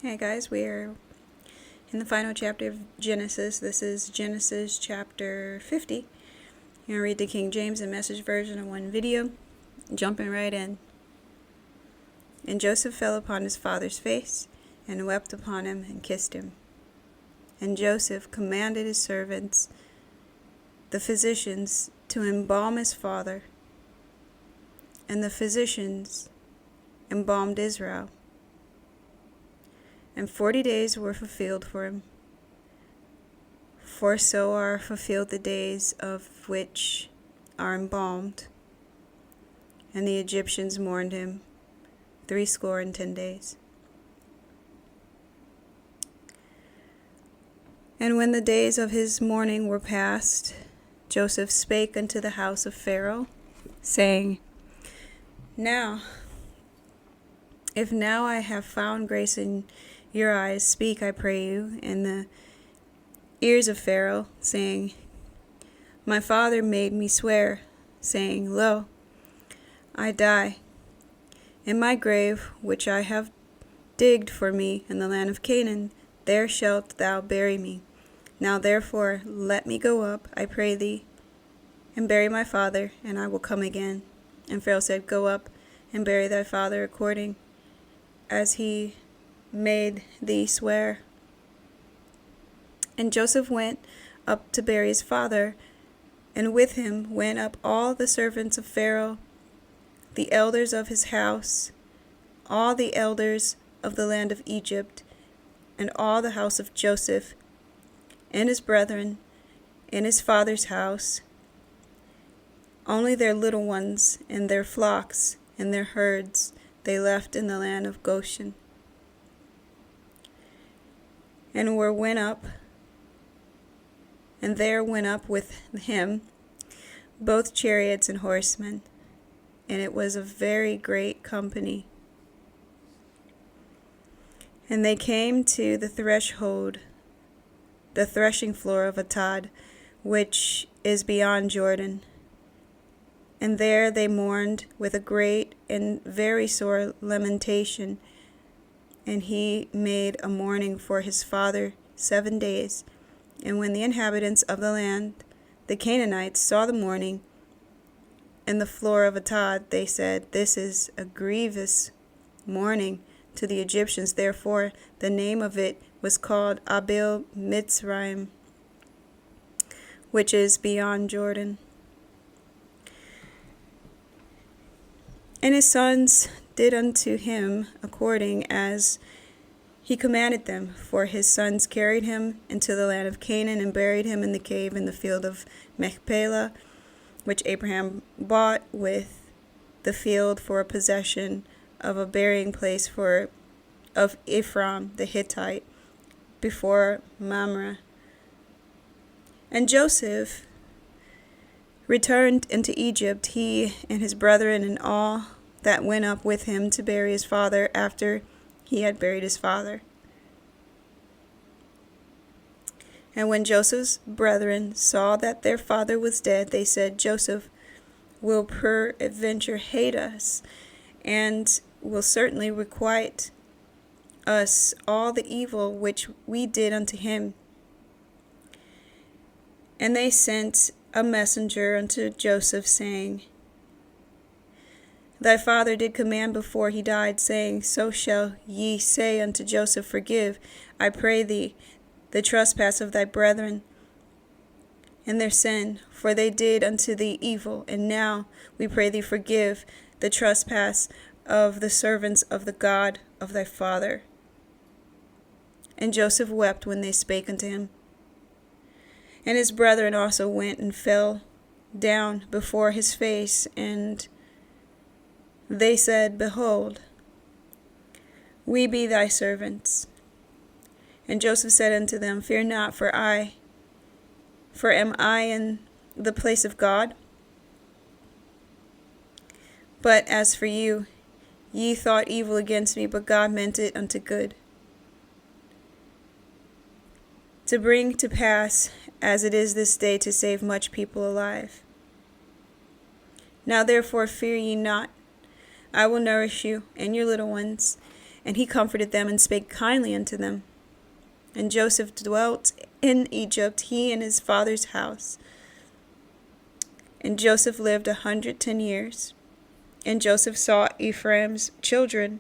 Hey guys, we are in the final chapter of Genesis. This is Genesis chapter 50. I'm going to read the King James and Message version in one video, jumping right in. And Joseph fell upon his father's face, and wept upon him, and kissed him. And Joseph commanded his servants, the physicians, to embalm his father. And the physicians embalmed Israel. And 40 days were fulfilled for him. For so are fulfilled the days of which are embalmed. And the Egyptians mourned him 70 days. And when the days of his mourning were past, Joseph spake unto the house of Pharaoh, saying, Now, if now I have found grace in your eyes, speak, I pray you, in the ears of Pharaoh, saying, My father made me swear, saying, Lo, I die. In my grave, which I have digged for me in the land of Canaan, there shalt thou bury me. Now therefore let me go up, I pray thee, and bury my father, and I will come again. And Pharaoh said, Go up, and bury thy father according as he made thee swear. And Joseph went up to bury his father, and with him went up all the servants of Pharaoh, the elders of his house, all the elders of the land of Egypt, and all the house of Joseph, and his brethren, in his father's house. Only their little ones, and their flocks, and their herds, they left in the land of Goshen. And there went up with him both chariots and horsemen, and it was a very great company. And they came to the threshold, the threshing floor of Atad, which is beyond Jordan. And there they mourned with a great and very sore lamentation. And he made a mourning for his father 7 days. And when the inhabitants of the land, the Canaanites, saw the mourning and the floor of Atad, they said, This is a grievous mourning to the Egyptians. Therefore the name of it was called Abel Mitzrayim, which is beyond Jordan. And his sons did unto him according as he commanded them. For his sons carried him into the land of Canaan, and buried him in the cave in the field of Machpelah, which Abraham bought with the field for a possession of a burying place of Ephraim the Hittite, before Mamre. And Joseph returned into Egypt, he and his brethren, and all that went up with him to bury his father after he had buried his father. And when Joseph's brethren saw that their father was dead, they said, Joseph will peradventure hate us, and will certainly requite us all the evil which we did unto him. And they sent a messenger unto Joseph, saying, Thy father did command before he died, saying, So shall ye say unto Joseph, Forgive, I pray thee, the trespass of thy brethren, and their sin, for they did unto thee evil. And now, we pray thee, forgive the trespass of the servants of the God of thy father. And Joseph wept when they spake unto him. And his brethren also went and fell down before his face, and they said, Behold, we be thy servants. And Joseph said unto them, Fear not, for am I in the place of God? But as for you, ye thought evil against me, but God meant it unto good, to bring to pass, as it is this day, to save much people alive. Now therefore fear ye not, I will nourish you and your little ones, And he comforted them and spake kindly unto them. And Joseph dwelt in Egypt, he and his father's house. And Joseph lived 110 years. And Joseph saw Ephraim's children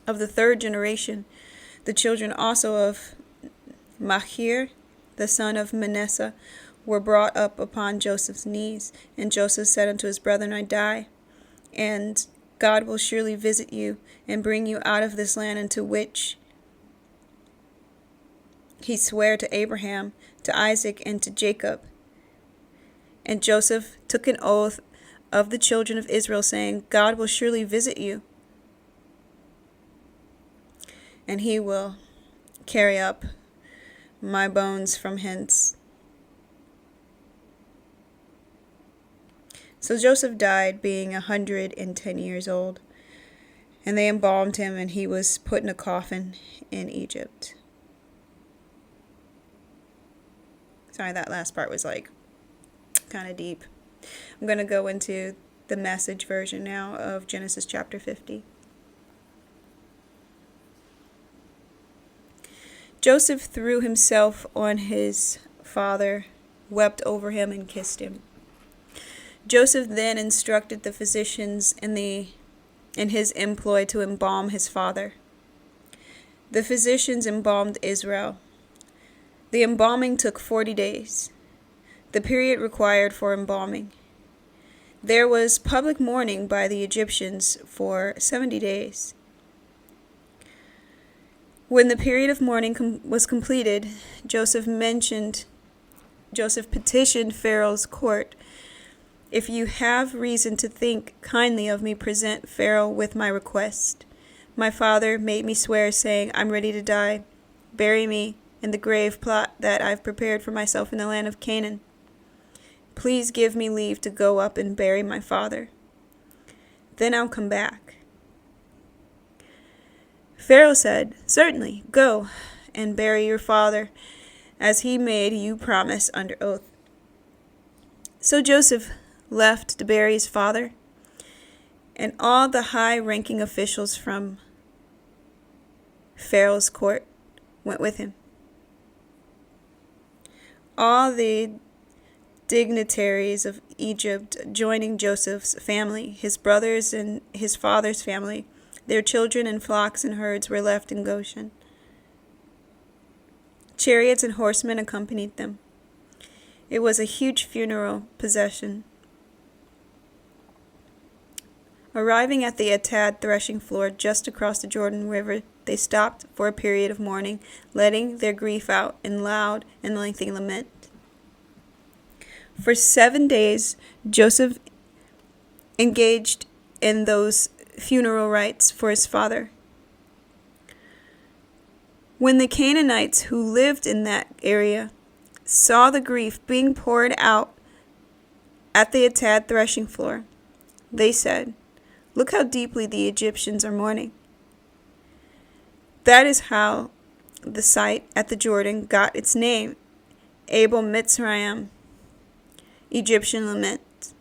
of the third generation, the children also of Machir, the son of Manasseh, were brought up upon Joseph's knees. And Joseph said unto his brethren, I die, and God will surely visit you, and bring you out of this land into which he sware to Abraham, to Isaac, and to Jacob. And Joseph took an oath of the children of Israel, saying, God will surely visit you, and he will carry up my bones from hence. So Joseph died, being 110 years old, and they embalmed him, and he was put in a coffin in Egypt. Sorry, that last part was kind of deep. I'm going to go into the Message version now of Genesis chapter 50. Joseph threw himself on his father, wept over him, and kissed him. Joseph then instructed the physicians in his employ to embalm his father. The physicians embalmed Israel. The embalming took 40 days, the period required for embalming. There was public mourning by the Egyptians for 70 days. When the period of mourning was completed, Joseph petitioned Pharaoh's court, if you have reason to think kindly of me, present Pharaoh with my request. My father made me swear, saying, I'm ready to die. Bury me in the grave plot that I've prepared for myself in the land of Canaan. Please give me leave to go up and bury my father. Then I'll come back. Pharaoh said, Certainly, go and bury your father, as he made you promise under oath. So Joseph left to bury his father, and all the high-ranking officials from Pharaoh's court went with him. All the dignitaries of Egypt joining Joseph's family, his brothers and his father's family, their children and flocks and herds were left in Goshen. Chariots and horsemen accompanied them. It was a huge funeral procession. Arriving at the Atad threshing floor just across the Jordan River, they stopped for a period of mourning, letting their grief out in loud and lengthy lament. For 7 days, Joseph engaged in those funeral rites for his father. When the Canaanites who lived in that area saw the grief being poured out at the Atad threshing floor, they said, Look how deeply the Egyptians are mourning. That is how the site at the Jordan got its name, Abel Mitzrayim, Egyptian lament.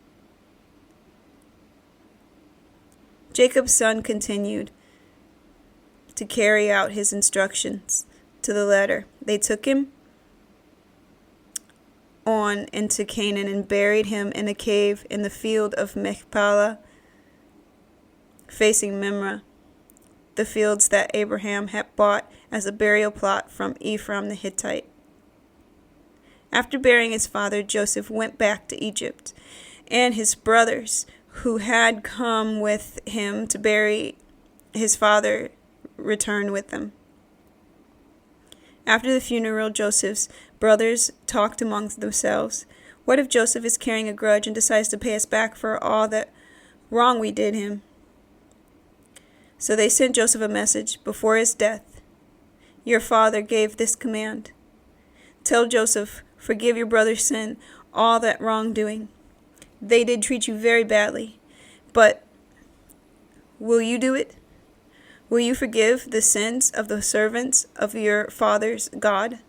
Jacob's son continued to carry out his instructions to the letter. They took him on into Canaan and buried him in a cave in the field of Machpelah, facing Mamre, the fields that Abraham had bought as a burial plot from Ephraim the Hittite. After burying his father, Joseph went back to Egypt, and his brothers, who had come with him to bury his father, returned with them. After the funeral, Joseph's brothers talked amongst themselves. What if Joseph is carrying a grudge and decides to pay us back for all that wrong we did him? So they sent Joseph a message before his death. Your father gave this command. Tell Joseph, forgive your brother's sin, all that wrongdoing. They did treat you very badly, but will you do it? Will you forgive the sins of the servants of your father's God?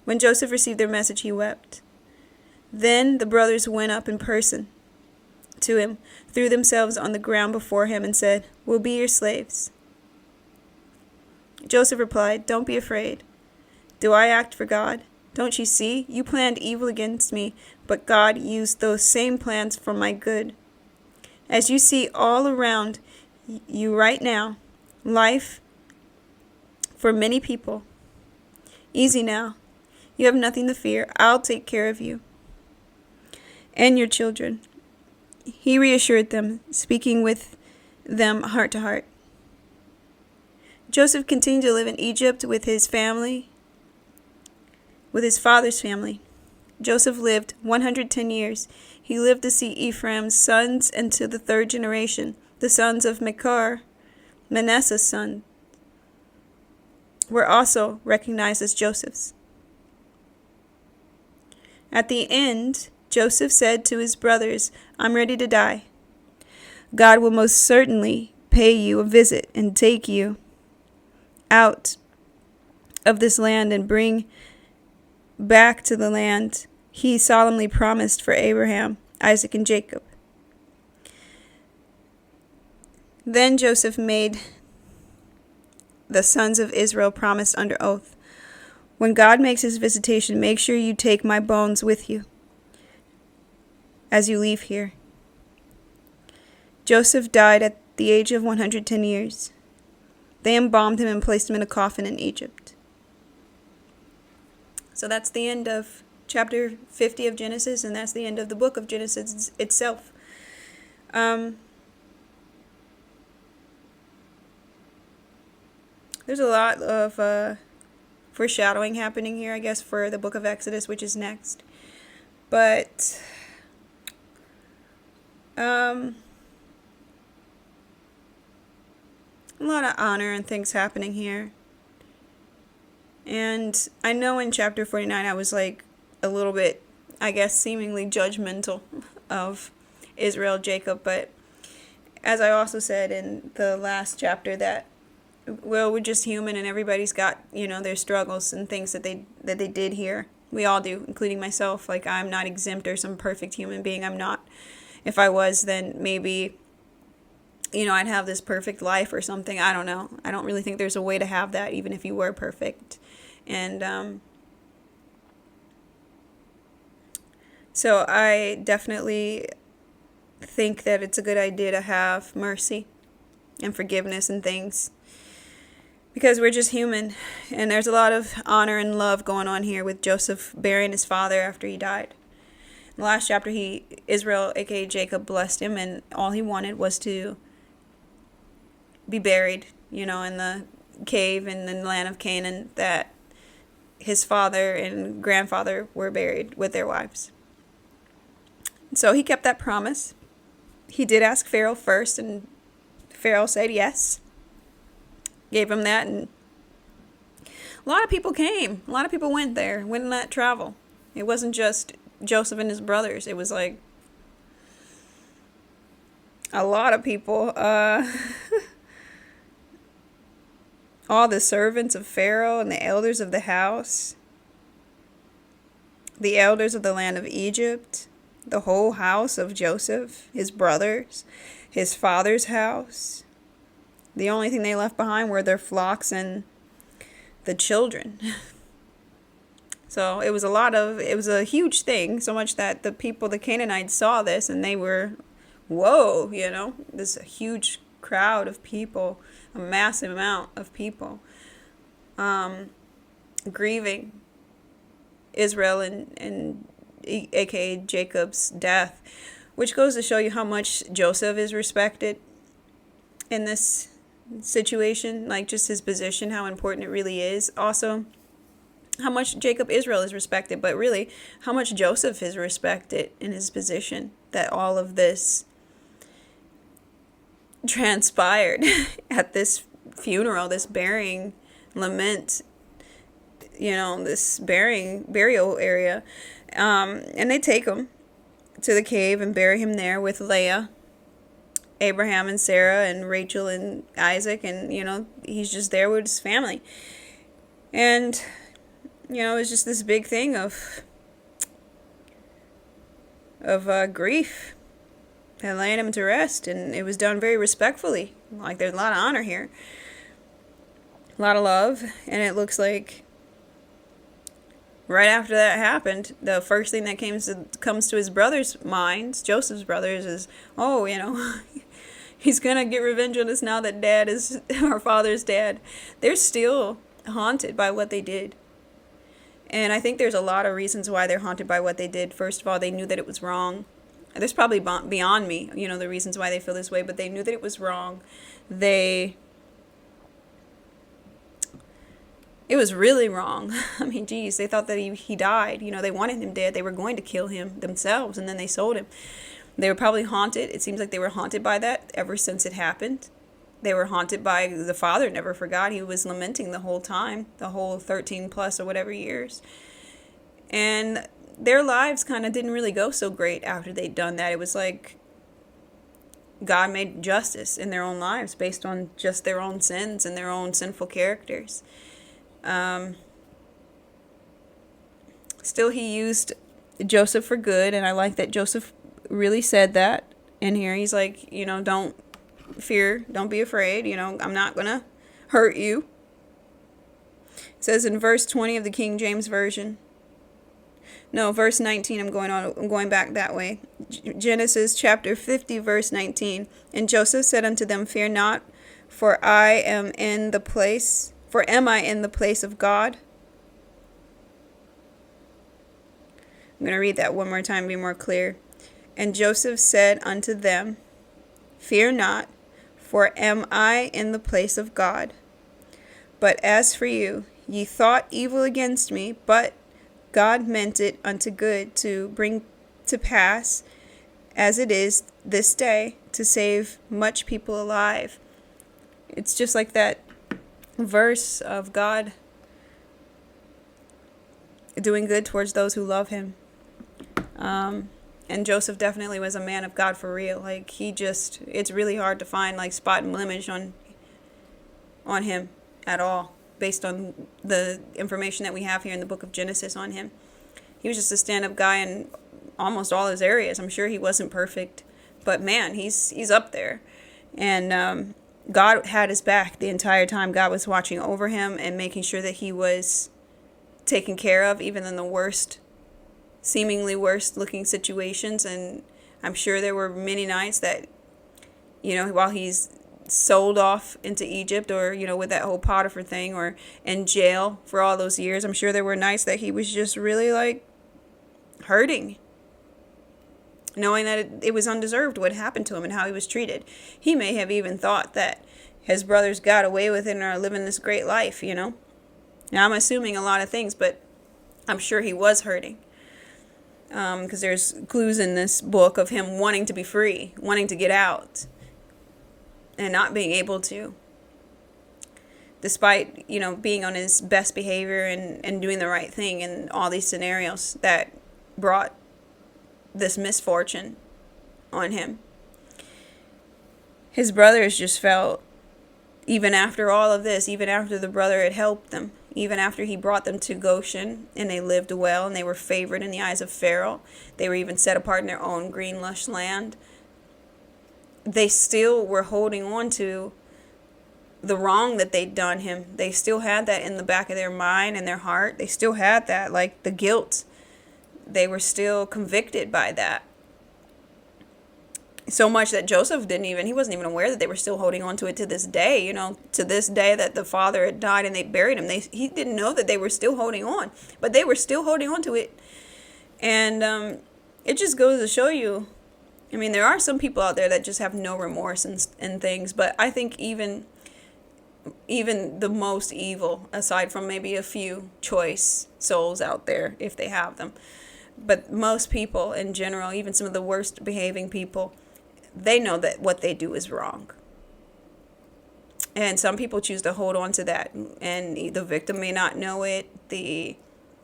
When Joseph received their message, he wept. Then the brothers went up in person to him, threw themselves on the ground before him, and said, "We'll be your slaves." Joseph replied, "Don't be afraid. Do I act for God? Don't you see? You planned evil against me, but God used those same plans for my good. As you see all around you right now, life for many people. Easy now. You have nothing to fear. I'll take care of you and your children." He reassured them, speaking with them heart to heart. Joseph continued to live in Egypt with his family, with his father's family. Joseph lived 110 years. He lived to see Ephraim's sons and to the third generation. The sons of Machir, Manasseh's son, were also recognized as Joseph's. At the end, Joseph said to his brothers, "I'm ready to die. God will most certainly pay you a visit and take you out of this land and bring back to the land he solemnly promised for Abraham, Isaac, and Jacob." Then Joseph made the sons of Israel promise under oath, "When God makes his visitation, make sure you take my bones with you as you leave here." Joseph died at the age of 110 years. They embalmed him and placed him in a coffin in Egypt. So that's the end of chapter 50 of Genesis, and that's the end of the book of Genesis itself. There's a lot of foreshadowing happening here, I guess, for the book of Exodus, which is next. But a lot of honor and things happening here. And I know in chapter 49 I was like a little bit, I guess, seemingly judgmental of Israel, Jacob, but as I also said in the last chapter that, well, we're just human and everybody's got, their struggles and things that they did here. We all do, including myself. Like, I'm not exempt or some perfect human being. I'm not. If I was, then maybe I'd have this perfect life or something. I don't know. I don't really think there's a way to have that, even if you were perfect. And so I definitely think that it's a good idea to have mercy and forgiveness and things, because we're just human. And there's a lot of honor and love going on here with Joseph burying his father after he died. In the last chapter, Israel, aka Jacob, blessed him, and all he wanted was to be buried, in the cave in the land of Canaan that his father and grandfather were buried with their wives. So he kept that promise. He did ask Pharaoh first, and Pharaoh said yes. Gave him that, and a lot of people came. A lot of people went there, went on that travel. It wasn't just Joseph and his brothers. It was like a lot of people. All the servants of Pharaoh and the elders of the house, the elders of the land of Egypt, the whole house of Joseph, his brothers, his father's house. The only thing they left behind were their flocks and the children. So it was a huge thing, so much that the Canaanites saw this and they were, whoa, this huge crowd of people, a massive amount of people, grieving Israel and aka Jacob's death, which goes to show you how much Joseph is respected in this situation, like just his position, how important it really is. Also, how much Israel is respected, but really how much Joseph is respected in his position, that all of this transpired at this funeral, this burying lament, this burial area. And they take him to the cave and bury him there with Leah, Abraham and Sarah and Rachel and Isaac, and he's just there with his family. And it was just this big thing of grief They're laying him to rest, and it was done very respectfully. Like, there's a lot of honor here. A lot of love, and it looks like right after that happened, the first thing that comes to his brothers' minds, Joseph's brothers, is, oh, he's gonna get revenge on us now that dad is our father's dad. They're still haunted by what they did. And I think there's a lot of reasons why they're haunted by what they did. First of all, they knew that it was wrong. There's probably beyond me, the reasons why they feel this way, but they knew that it was wrong. It was really wrong. I mean, geez, they thought that he died. They wanted him dead. They were going to kill him themselves, and then they sold him. They were probably haunted. It seems like they were haunted by that ever since it happened. They were haunted by the father never forgot. He was lamenting the whole time, the whole 13 plus or whatever years. And their lives kind of didn't really go so great after they'd done that. It was like God made justice in their own lives based on just their own sins and their own sinful characters. Still, he used Joseph for good, and I like that Joseph really said that in here. He's like, don't fear, don't be afraid, I'm not gonna hurt you. It says in verse 20 of the King James Version. No, verse 19, I'm going back that way. Genesis chapter 50, verse 19. And Joseph said unto them, fear not, for am I in the place of God? I'm going to read that one more time, be more clear. And Joseph said unto them, fear not, for am I in the place of God? But as for you, ye thought evil against me, but God meant it unto good, to bring to pass, as it is this day, to save much people alive. It's just like that verse of God doing good towards those who love him. And Joseph definitely was a man of God for real. Like, it's really hard to find like spot and blemish on him at all, based on the information that we have here in the book of Genesis on him. He was just a stand-up guy in almost all his areas. I'm sure he wasn't perfect, but man, he's up there. And God had his back the entire time. God was watching over him and making sure that he was taken care of, even in the seemingly worst looking situations. And I'm sure there were many nights that, while he's sold off into Egypt, or with that whole Potiphar thing, or in jail for all those years, I'm sure there were nights that he was just really like hurting, knowing that it was undeserved what happened to him and how he was treated. He may have even thought that his brothers got away with it and are living this great life. Now I'm assuming a lot of things, but I'm sure he was hurting, because there's clues in this book of him wanting to be free, wanting to get out, and not being able to, despite, being on his best behavior and doing the right thing in all these scenarios that brought this misfortune on him. His brothers just felt, even after all of this, even after the brother had helped them, even after he brought them to Goshen and they lived well and they were favored in the eyes of Pharaoh, they were even set apart in their own green, lush land, they still were holding on to the wrong that they'd done him. They still had that in the back of their mind and their heart. They still had that, like the guilt. They were still convicted by that. So much that Joseph he wasn't even aware that they were still holding on to it to this day, to this day that the father had died and they buried him. He didn't know that they were still holding on, but they were still holding on to it. And it just goes to show you, I mean, there are some people out there that just have no remorse and things, but I think even the most evil, aside from maybe a few choice souls out there, if they have them, but most people in general, even some of the worst behaving people, they know that what they do is wrong. And some people choose to hold on to that, and the victim may not know it, the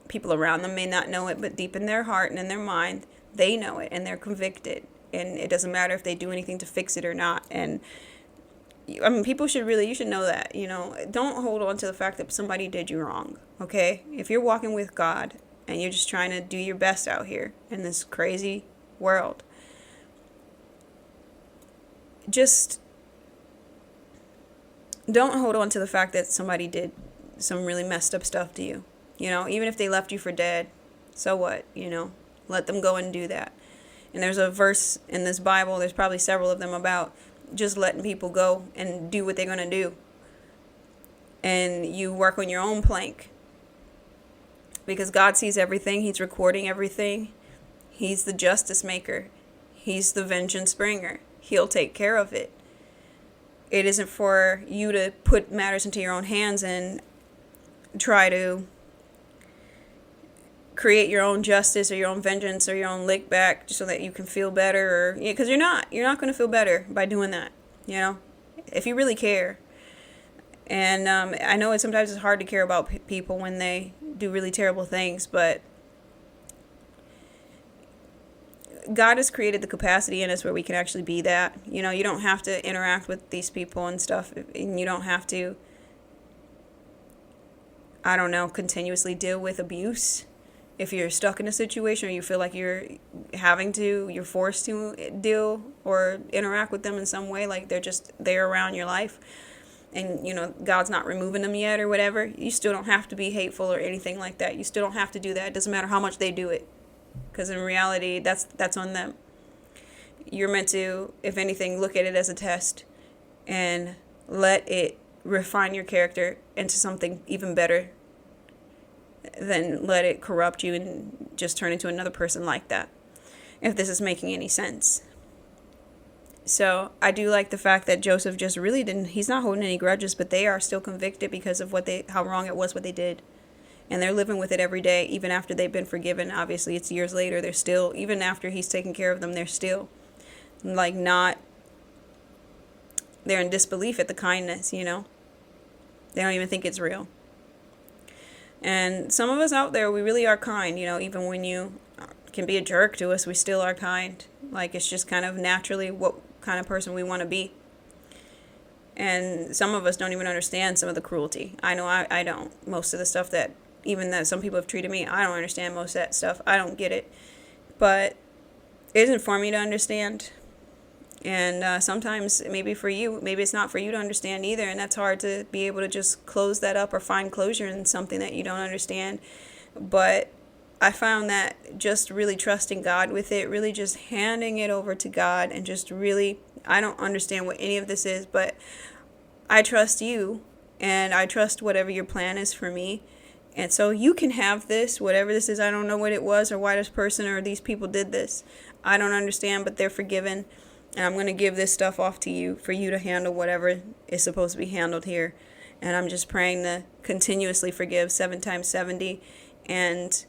people around them may not know it, but deep in their heart and in their mind, they know it, and they're convicted. And it doesn't matter if they do anything to fix it or not. And I mean, you should know that, don't hold on to the fact that somebody did you wrong, okay? If you're walking with God and you're just trying to do your best out here in this crazy world, just don't hold on to the fact that somebody did some really messed up stuff to you. Even if they left you for dead, so what? Let them go and do that. And there's a verse in this Bible, there's probably several of them, about just letting people go and do what they're going to do. And you work on your own plank. Because God sees everything. He's recording everything. He's the justice maker. He's the vengeance bringer. He'll take care of it. It isn't for you to put matters into your own hands and try to create your own justice or your own vengeance or your own lick back so that you can feel better, or because you're not going to feel better by doing that, if you really care. And I know sometimes it's hard to care about people when they do really terrible things, but God has created the capacity in us where we can actually be that. You don't have to interact with these people and stuff, and you don't have to, continuously deal with abuse. If you're stuck in a situation or you feel like you're forced to deal or interact with them in some way, like they're just there around your life, and God's not removing them yet or whatever, you still don't have to be hateful or anything like that. You still don't have to do that. It doesn't matter how much they do it, because in reality, that's on them. You're meant to, if anything, look at it as a test and let it refine your character into something even better than let it corrupt you and just turn into another person like that, if this is making any sense. So I do like the fact that Joseph just really he's not holding any grudges, but they are still convicted because of how wrong it was what they did. And they're living with it every day, even after they've been forgiven. Obviously, it's years later. They're still, even after he's taken care of them, they're still they're in disbelief at the kindness, They don't even think it's real. And some of us out there, we really are kind, even when you can be a jerk to us, we still are kind. Like, it's just kind of naturally what kind of person we want to be. And some of us don't even understand some of the cruelty. I know I don't. Most of the stuff that some people have treated me, I don't understand most of that stuff. I don't get it. But it isn't for me to understand. And sometimes maybe it's not for you to understand either. And that's hard to be able to just close that up or find closure in something that you don't understand. But I found that just really trusting God with it, really just handing it over to God, and just really, I don't understand what any of this is, but I trust you, and I trust whatever your plan is for me. And so you can have this, whatever this is. I don't know what it was or why this person or these people did this. I don't understand, but they're forgiven. And I'm going to give this stuff off to you for you to handle whatever is supposed to be handled here. And I'm just praying to continuously forgive 7 times 70, and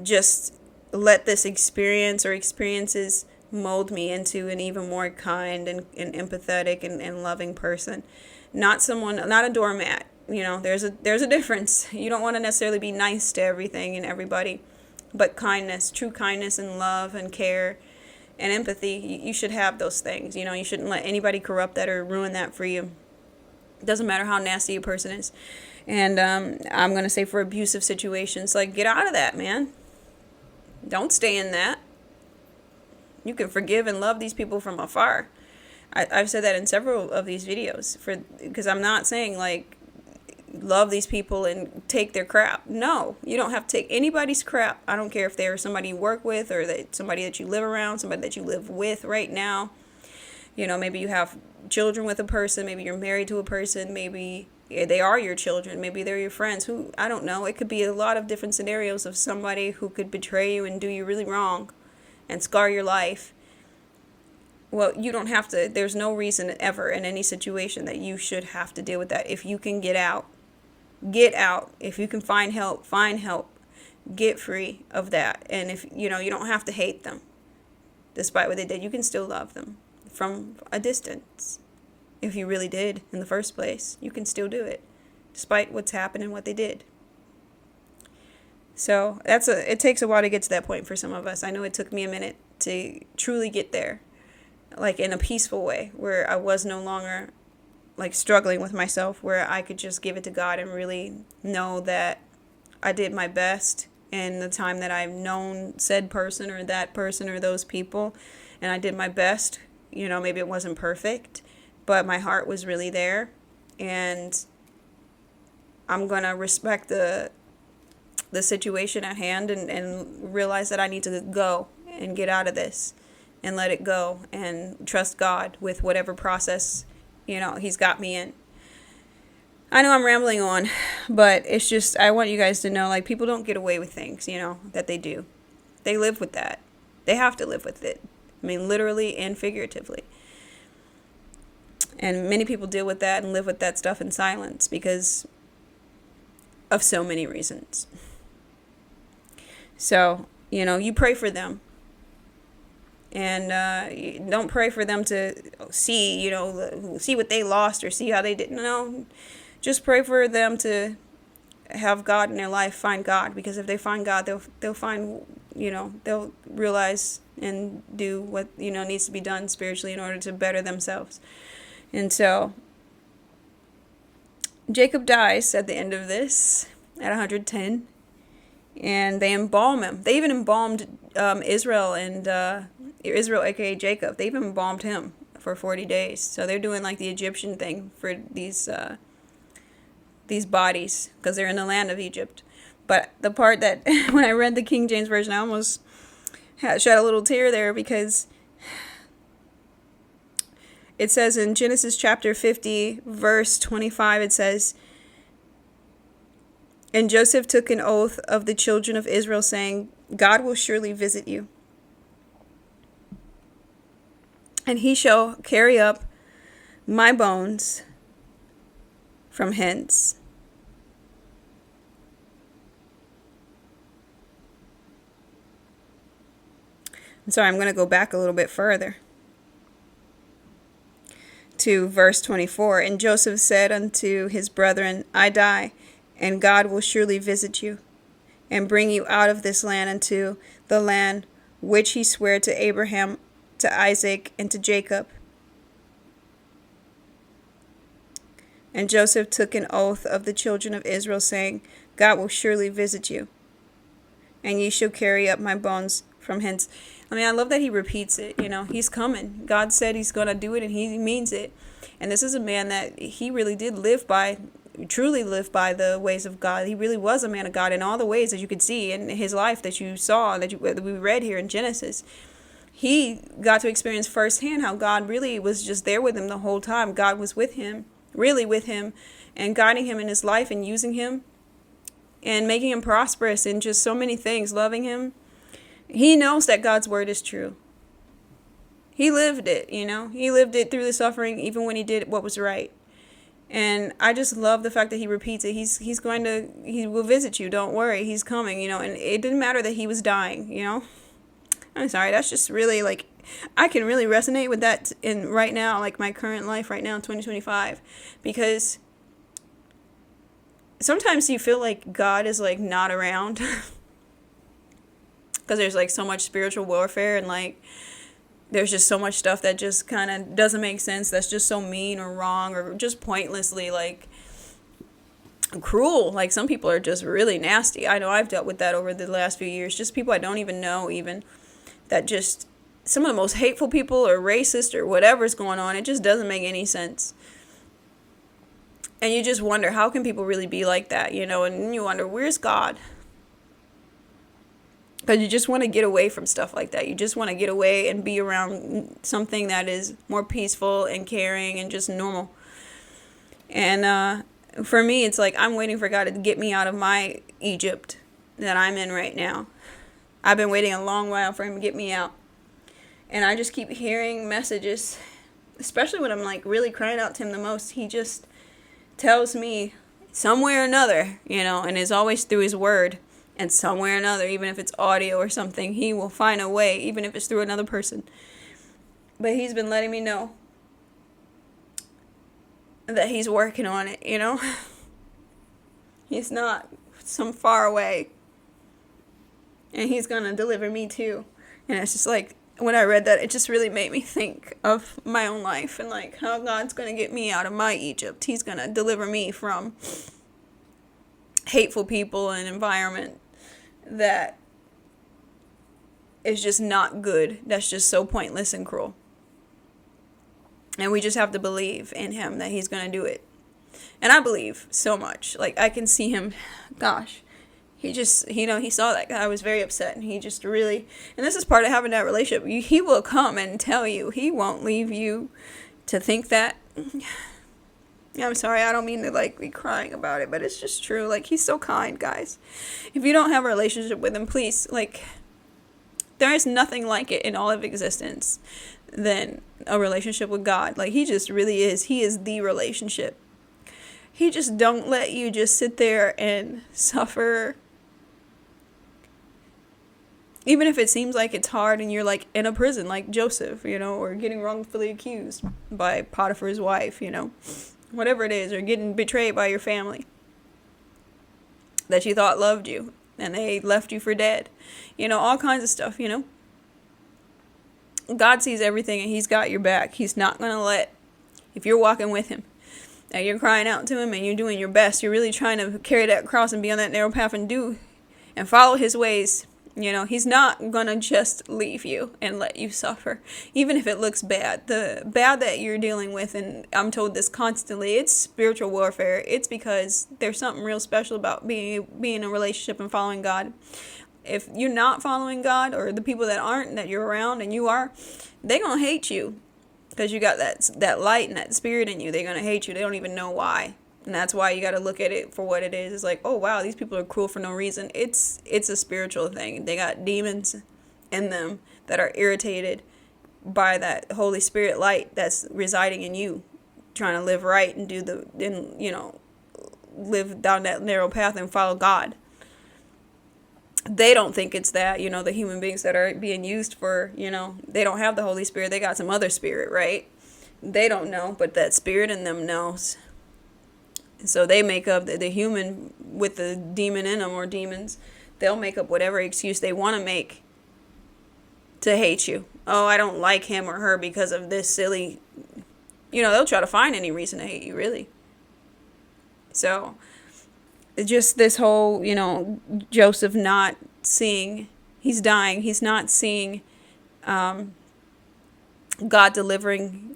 just let this experience or experiences mold me into an even more kind and empathetic and loving person. Not a doormat. There's a difference. You don't want to necessarily be nice to everything and everybody, but kindness, true kindness and love and care and empathy, you should have those things. You shouldn't let anybody corrupt that or ruin that for you. It doesn't matter how nasty a person is. And I'm going to say for abusive situations, get out of that, man. Don't stay in that. You can forgive and love these people from afar. I've said that in several of these videos, because I'm not saying love these people and take their crap. No, you don't have to take anybody's crap. I don't care if they're somebody you work with or somebody that you live around, somebody that you live with right now. Maybe you have children with a person, maybe you're married to a person, maybe they are your children, maybe they're your friends, I don't know. It could be a lot of different scenarios of somebody who could betray you and do you really wrong and scar your life. Well, you don't have to. There's no reason ever in any situation that you should have to deal with that. If you can get out. If you can find help, get free of that. And if you don't have to hate them despite what they did. You can still love them from a distance. If you really did in the first place, you can still do it despite what's happened and what they did. So it takes a while to get to that point for some of us. I know it took me a minute to truly get there, in a peaceful way, where I was no longer struggling with myself, where I could just give it to God and really know that I did my best in the time that I've known said person or that person or those people, and I did my best maybe it wasn't perfect, but my heart was really there. And I'm going to respect the situation at hand and realize that I need to go and get out of this and let it go and trust God with whatever process, he's got me in. I know I'm rambling on, but it's just, I want you guys to know, like, people don't get away with things, that they do. They live with that. They have to live with it. I mean, literally and figuratively. And many people deal with that and live with that stuff in silence because of so many reasons. So, you pray for them. And you don't pray for them to see, see what they lost or see how they didn't. No, just pray for them to have God in their life, find God. Because if they find God, they'll find, they'll realize and do what, needs to be done spiritually in order to better themselves. And so Jacob dies at the end of this at 110. And they embalm him. They even embalmed Israel, aka Jacob. They even embalmed him for 40 days. So they're doing like the Egyptian thing for these bodies because they're in the land of Egypt. But the part that when I read the King James Version, I almost shed a little tear there because it says in Genesis chapter 50, verse 25, it says, "And Joseph took an oath of the children of Israel, saying, God will surely visit you, and he shall carry up my bones from hence." I'm sorry, I'm going to go back a little bit further to verse 24. "And Joseph said unto his brethren, I die, and God will surely visit you, and bring you out of this land unto the land which he sware to Abraham, to Isaac, and to Jacob. And Joseph took an oath of the children of Israel, saying, God will surely visit you, and ye shall carry up my bones from hence." I mean, I love that he repeats it. He's coming. God said he's going to do it, and he means it. And this is a man that he really did truly live by the ways of God. He really was a man of God in all the ways that you could see in his life that you saw, that we read here in Genesis. He got to experience firsthand how God really was just there with him the whole time. God was with him, really with him, and guiding him in his life and using him and making him prosperous in just so many things, loving him. He knows that God's word is true. He lived it, He lived it through the suffering, even when he did what was right. And I just love the fact that he repeats it. He will visit you. Don't worry. He's coming, and it didn't matter that he was dying, I'm sorry. That's just really I can really resonate with that in right now, like my current life right now in 2025, because sometimes you feel like God is not around because there's so much spiritual warfare and there's just so much stuff that just kind of doesn't make sense. That's just so mean or wrong or just pointlessly cruel. Some people are just really nasty. I know I've dealt with that over the last few years. Just people I don't even know, that just some of the most hateful people or racist or whatever's going on. It just doesn't make any sense. And you just wonder, how can people really be like that? And you wonder, where's God? Because you just want to get away from stuff like that. You just want to get away and be around something that is more peaceful and caring and just normal. And for me, it's I'm waiting for God to get me out of my Egypt that I'm in right now. I've been waiting a long while for him to get me out. And I just keep hearing messages, especially when I'm really crying out to him the most. He just tells me some way or another, and it's always through his word. And somewhere or another, even if it's audio or something, he will find a way, even if it's through another person. But he's been letting me know that he's working on it, He's not some far away. And he's going to deliver me too. And it's just when I read that, it just really made me think of my own life and how God's going to get me out of my Egypt. He's going to deliver me from hateful people and environment that is just not good. That's just so pointless and cruel. And we just have to believe in him that he's going to do it. And I believe so much. Like, I can see him, gosh, he just, he saw that guy was very upset, and he just really, and this is part of having that relationship. He will come and tell you. He won't leave you to think that. I'm sorry, I don't mean to, like, be crying about it, but it's just true. Like, he's so kind, guys. If you don't have a relationship with him, please, like, there is nothing like it in all of existence than a relationship with God. Like, he just really is. He is the relationship. He just don't let you just sit there and suffer. Even if it seems like it's hard and you're like in a prison like Joseph, or getting wrongfully accused by Potiphar's wife, whatever it is, or getting betrayed by your family that you thought loved you and they left you for dead, all kinds of stuff, God sees everything and he's got your back. He's not going to let, if you're walking with him, and you're crying out to him and you're doing your best, you're really trying to carry that cross and be on that narrow path and follow his ways. He's not going to just leave you and let you suffer, even if it looks bad. The bad that you're dealing with, and I'm told this constantly, it's spiritual warfare. It's because there's something real special about being in a relationship and following God. If you're not following God, or the people that aren't, that you're around and you are, they're going to hate you. Because you got that light and that spirit in you. They're going to hate you. They don't even know why. And that's why you got to look at it for what it is. It's like, oh, wow, these people are cruel for no reason. It's a spiritual thing. They got demons in them that are irritated by that Holy Spirit light that's residing in you, trying to live right and live down that narrow path and follow God. They don't think it's that, the human beings that are being used for, they don't have the Holy Spirit. They got some other spirit, right? They don't know, but that spirit in them knows. So they make up the human with the demon in them, or demons. They'll make up whatever excuse they want to make to hate you. Oh, I don't like him or her because of this silly, they'll try to find any reason to hate you, really. So just this whole, Joseph not seeing, he's dying, he's not seeing God delivering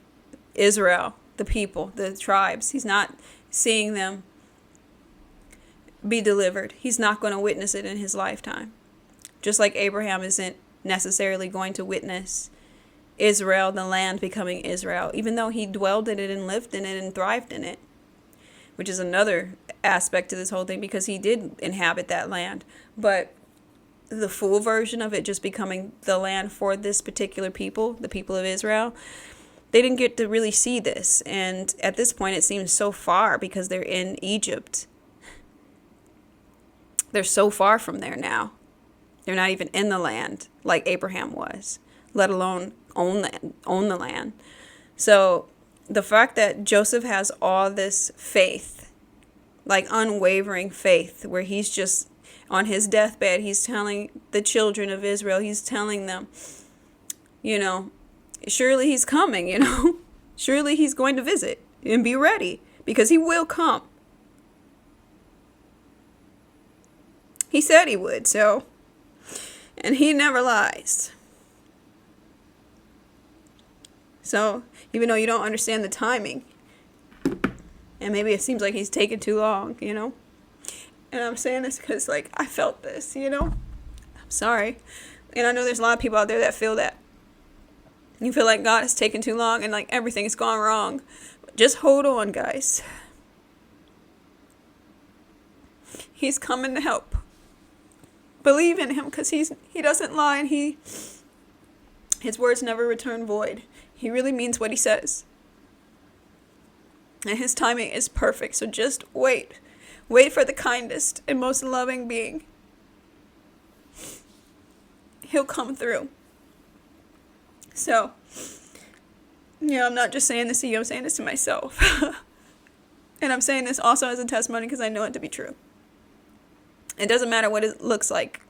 Israel, the people, the tribes. He's not seeing them be delivered. He's not going to witness it in his lifetime. Just like Abraham isn't necessarily going to witness Israel, the land becoming Israel, even though he dwelled in it and lived in it and thrived in it. Which is another aspect to this whole thing, because he did inhabit that land. But the full version of it just becoming the land for this particular people, the people of Israel, they didn't get to really see this. And at this point, it seems so far because they're in Egypt. They're so far from there now. They're not even in the land like Abraham was, let alone own the land. So the fact that Joseph has all this faith, like unwavering faith, where he's just on his deathbed, he's telling the children of Israel, he's telling them, surely he's coming, surely he's going to visit, and be ready, because he will come. He said he would, and he never lies. So even though you don't understand the timing, and maybe it seems like he's taking too long, and I'm saying this because, I felt this, I'm sorry. And I know there's a lot of people out there that feel that. You feel like God has taken too long and, everything has gone wrong. Just hold on, guys. He's coming to help. Believe in him, because he doesn't lie, and his words never return void. He really means what he says. And his timing is perfect. So just wait. Wait for the kindest and most loving being. He'll come through. So, I'm not just saying this to you. I'm saying this to myself. And I'm saying this also as a testimony because I know it to be true. It doesn't matter what it looks like.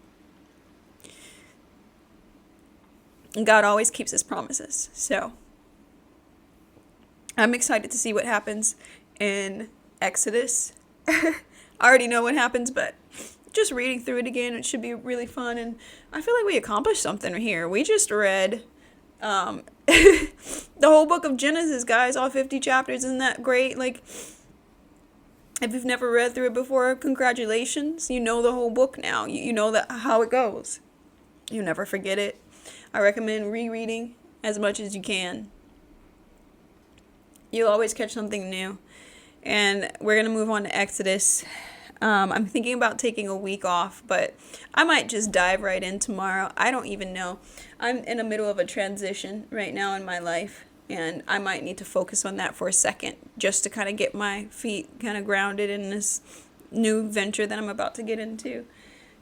God always keeps his promises. So I'm excited to see what happens in Exodus. I already know what happens, but just reading through it again, it should be really fun. And I feel like we accomplished something here. We just read The whole book of Genesis, guys, all 50 chapters, isn't that great? Like, if you've never read through it before, congratulations. You know the whole book now. You know how it goes. You never forget it. I recommend rereading as much as you can. You'll always catch something new. And we're going to move on to Exodus. I'm thinking about taking a week off, but I might just dive right in tomorrow. I don't even know. I'm in the middle of a transition right now in my life, and I might need to focus on that for a second just to kind of get my feet kind of grounded in this new venture that I'm about to get into.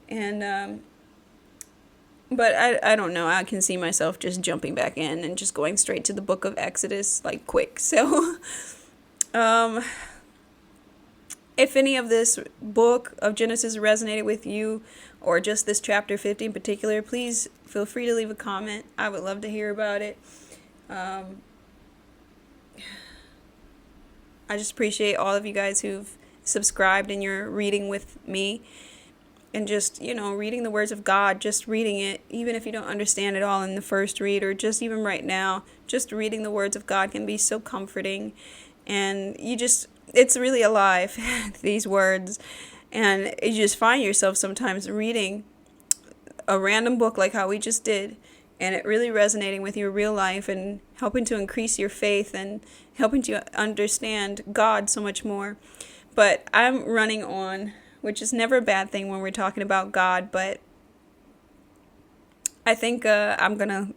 And but I don't know. I can see myself just jumping back in and just going straight to the book of Exodus like quick. So if any of this book of Genesis resonated with you, or just this chapter 50 in particular, please feel free to leave a comment. I would love to hear about it. I just appreciate all of you guys who've subscribed and you're reading with me. And just, reading the words of God, just reading it, even if you don't understand it all in the first read, or just even right now, just reading the words of God can be so comforting. And it's really alive, these words. And you just find yourself sometimes reading a random book like how we just did, and it really resonating with your real life and helping to increase your faith and helping to understand God so much more. But I'm running on, which is never a bad thing when we're talking about God, but I think I'm going to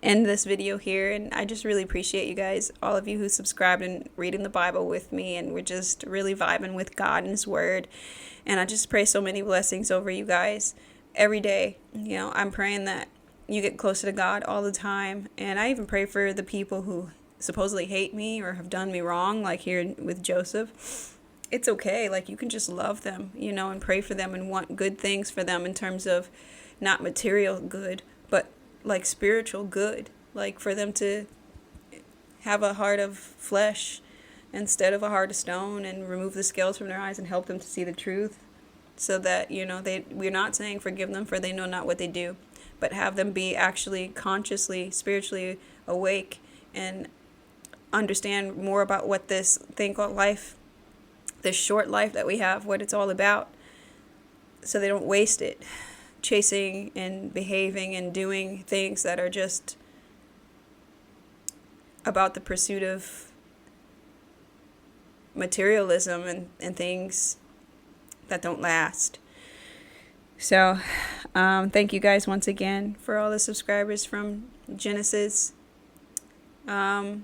end this video here, and I just really appreciate you guys, all of you who subscribed and reading the Bible with me, and we're just really vibing with God and His Word. And I just pray so many blessings over you guys every day. I'm praying that you get closer to God all the time, and I even pray for the people who supposedly hate me or have done me wrong, like here with Joseph. It's okay. Like, you can just love them, and pray for them and want good things for them in terms of not material good, but like spiritual good, like for them to have a heart of flesh instead of a heart of stone, and remove the scales from their eyes and help them to see the truth, so that we're not saying forgive them for they know not what they do, but have them be actually consciously, spiritually awake and understand more about what this thing called life, this short life that we have, what it's all about, so they don't waste it chasing and behaving and doing things that are just about the pursuit of materialism and things that don't last. So thank you guys once again for all the subscribers from Genesis, the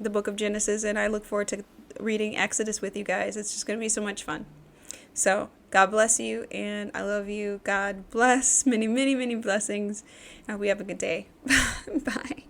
book of Genesis, and I look forward to reading Exodus with you guys. It's just going to be so much fun. So God bless you, and I love you. God bless. Many, many, many blessings. I hope you have a good day. Bye.